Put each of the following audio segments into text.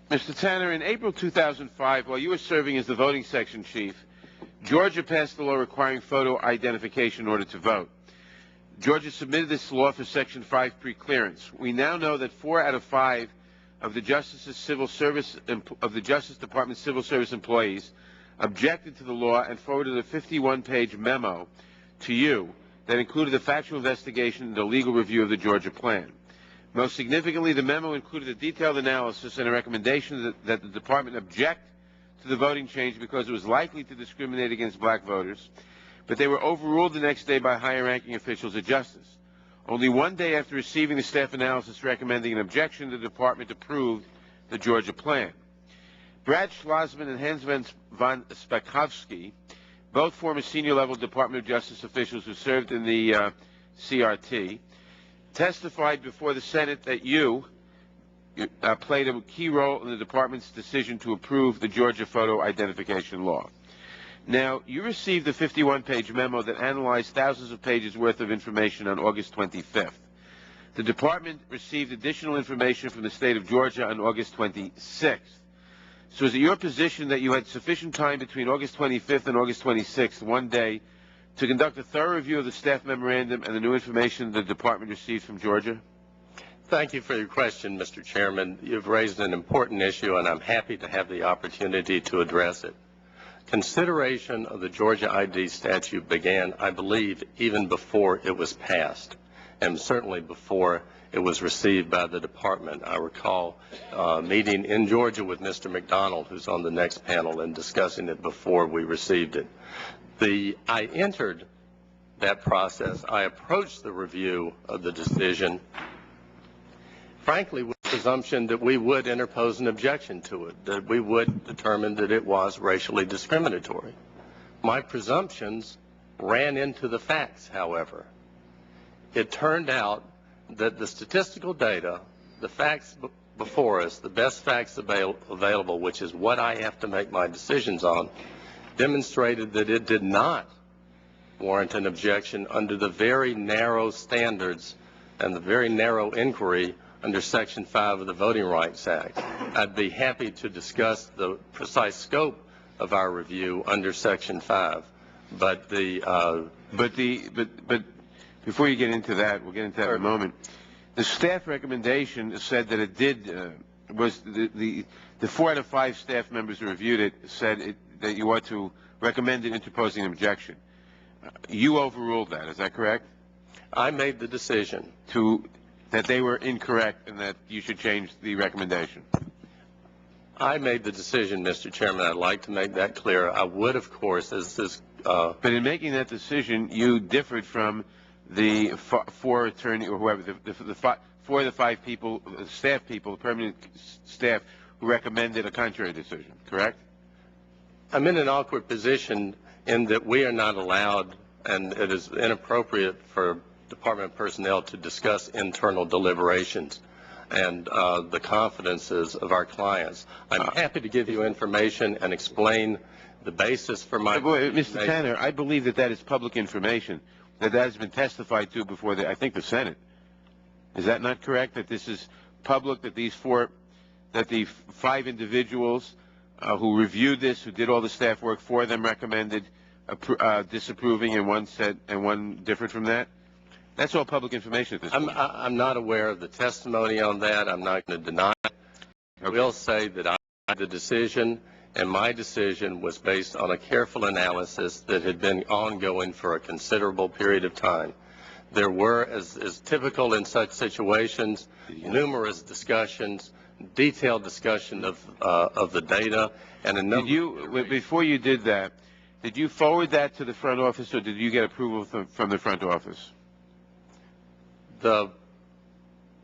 Mr. Tanner, in April 2005, while you were serving as the voting section chief, Georgia passed a law requiring photo identification in order to vote. Georgia submitted this law for Section 5 pre-clearance. We now know that 4 out of 5 of the Justice Department civil service employees objected to the law and forwarded a 51-page memo to you that included a factual investigation and a legal review of the Georgia plan. Most significantly, the memo included a detailed analysis and a recommendation that the department object to the voting change because it was likely to discriminate against black voters, but they were overruled the next day by higher-ranking officials at Justice. Only one day after receiving the staff analysis recommending an objection, the department approved the Georgia plan. Brad Schlossman and Hans von Spakovsky, both former senior-level Department of Justice officials who served in the CRT, testified before the Senate that you played a key role in the department's decision to approve the Georgia photo identification law. Now, you received the 51-page memo that analyzed thousands of pages worth of information on August 25th. The department received additional information from the state of Georgia on August 26th. So is it your position that you had sufficient time between August 25th and August 26th, one day, to conduct a thorough review of the staff memorandum and the new information the department received from Georgia? Thank you for your question, Mr. Chairman. You've raised an important issue, and I'm happy to have the opportunity to address it. Consideration of the Georgia ID statute began, I believe, even before it was passed, and certainly before it was received by the department. I recall meeting in Georgia with Mr. McDonald, who's on the next panel, and discussing it before we received it. I entered that process. I approached the review of the decision, frankly, with the presumption that we would interpose an objection to it, that we would determine that it was racially discriminatory. My presumptions ran into the facts, however. It turned out that the statistical data, the facts before us, the best facts available, which is what I have to make my decisions on, demonstrated that it did not warrant an objection under the very narrow standards and the very narrow inquiry under Section 5 of the Voting Rights Act. I'd be happy to discuss the precise scope of our review under Section 5, but before you get into that, we'll get into that in a moment. The staff recommendation said that it did was the 4 out of 5 staff members who reviewed it said that you ought to recommend it interposing an objection. You overruled that, is that correct? I made the decision that they were incorrect and that you should change the recommendation. I made the decision, Mr. Chairman. I'd like to make that clear. I would, of course, but in making that decision, you differed from the 4 attorney or whoever, the 4 of the 5 people, staff people, permanent staff, who recommended a contrary decision, correct? I'm in an awkward position in that we are not allowed, and it is inappropriate for department personnel to discuss internal deliberations and the confidences of our clients. I'm happy to give you information and explain the basis for my... Mr. Tanner, I believe that is public information, that has been testified to before, I think, the Senate. Is that not correct, that this is public, that the 5 individuals who reviewed this, who did all the staff work for them, recommended disapproving, and one differed from that? That's all public information at this point. I'm not aware of the testimony on that. I'm not going to deny it. I will say that I made the decision, and my decision was based on a careful analysis that had been ongoing for a considerable period of time. There were, as typical in such situations, numerous discussions, detailed discussion of the data, and a number... Before you did that, did you forward that to the front office, or did you get approval from the front office? The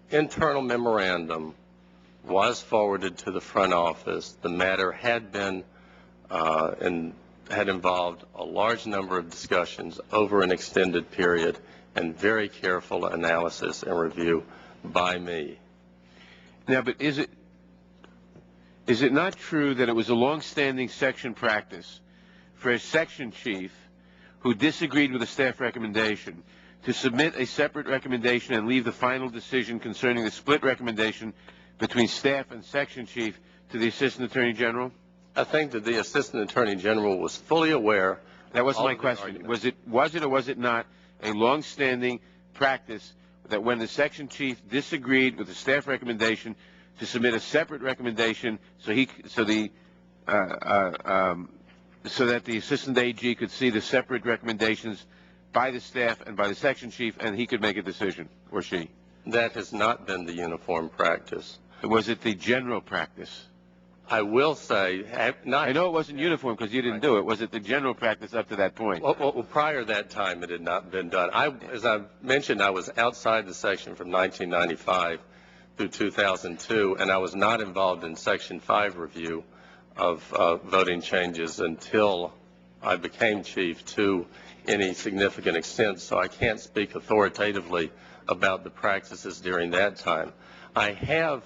internal memorandum was forwarded to the front office. The matter had been had involved a large number of discussions over an extended period and very careful analysis and review by me. Now, but is it not true that it was a long-standing section practice for a section chief who disagreed with a staff recommendation to submit a separate recommendation and leave the final decision concerning the split recommendation between staff and section chief to the Assistant Attorney General? I think that the Assistant Attorney General was fully aware. That wasn't my question. Was it or was it not a long-standing practice that when the section chief disagreed with the staff recommendation to submit a separate recommendation so that the Assistant AG could see the separate recommendations by the staff and by the section chief, and he could make a decision, or she? That has not been the uniform practice. Was it the general practice? I will say, I know it wasn't uniform because you didn't do it. Was it the general practice up to that point? Well, prior to that time, it had not been done. As I mentioned, I was outside the section from 1995 through 2002, and I was not involved in Section 5 review of voting changes until I became chief to any significant extent, so I can't speak authoritatively about the practices during that time. I have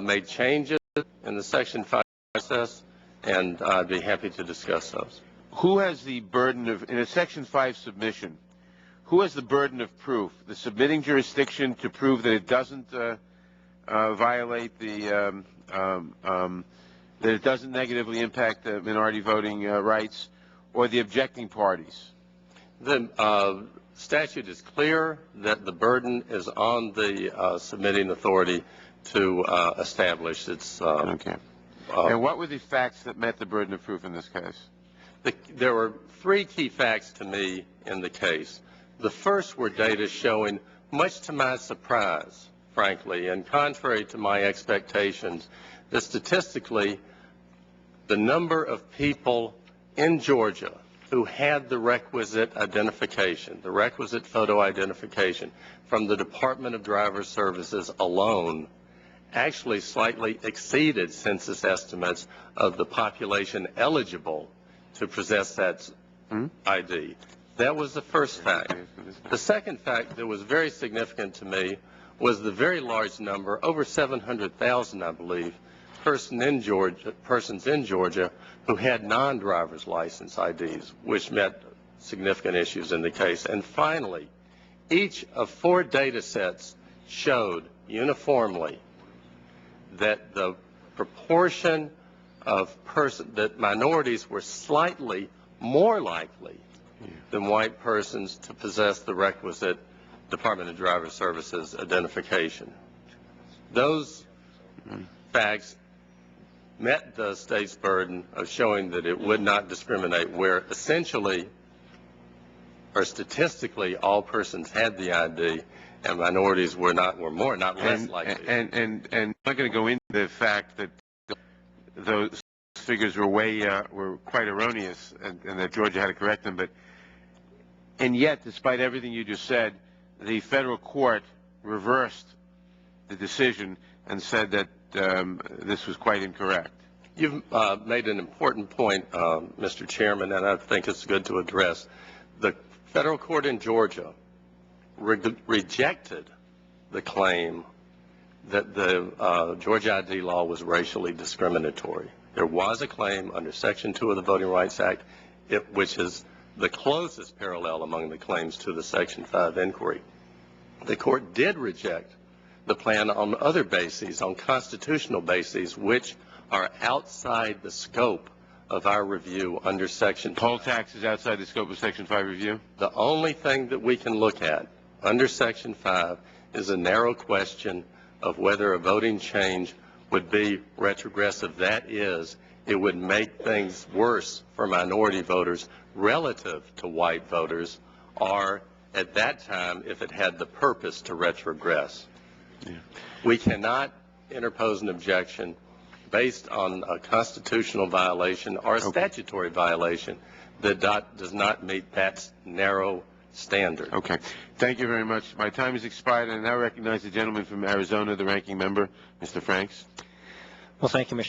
made changes in the Section 5 process, and I'd be happy to discuss those. Who has the burden of, in a Section 5 submission, who has the burden of proof? The submitting jurisdiction to prove that it doesn't violate the, that it doesn't negatively impact the minority voting rights, or the objecting parties? The statute is clear that the burden is on the submitting authority to establish its. Okay. And what were the facts that met the burden of proof in this case? There were three key facts to me in the case. The first were data showing, much to my surprise, frankly, and contrary to my expectations, that statistically the number of people in Georgia who had the requisite identification, the requisite photo identification from the Department of Driver Services alone actually slightly exceeded census estimates of the population eligible to possess that ID. That was the first fact. The second fact that was very significant to me was the very large number, over 700,000, I believe, persons in Georgia who had non-driver's license IDs, which met significant issues in the case. And finally, each of 4 data sets showed uniformly that the proportion of that minorities were slightly more likely than white persons to possess the requisite Department of Driver Services identification. Those facts met the state's burden of showing that it would not discriminate, where essentially or statistically all persons had the ID and minorities were more, not less likely. And I'm not going to go into the fact that those figures were quite erroneous, and that Georgia had to correct them. And yet, despite everything you just said, the federal court reversed the decision and said that this was quite incorrect. You've made an important point, Mr. Chairman, and I think it's good to address. The federal court in Georgia rejected the claim that the Georgia ID law was racially discriminatory. There was a claim under Section 2 of the Voting Rights Act, which is the closest parallel among the claims to the Section 5 inquiry. The court did reject the plan on other bases, on constitutional bases, which are outside the scope of our review under Section 5. Poll tax is outside the scope of Section 5 review? The only thing that we can look at under Section 5 is a narrow question of whether a voting change would be retrogressive. That is, it would make things worse for minority voters relative to white voters, or at that time, if it had the purpose to retrogress. Yeah. We cannot interpose an objection based on a constitutional violation or a statutory violation that does not meet that narrow standard. Okay. Thank you very much. My time has expired, and I now recognize the gentleman from Arizona, the ranking member, Mr. Franks. Well, thank you, Mr.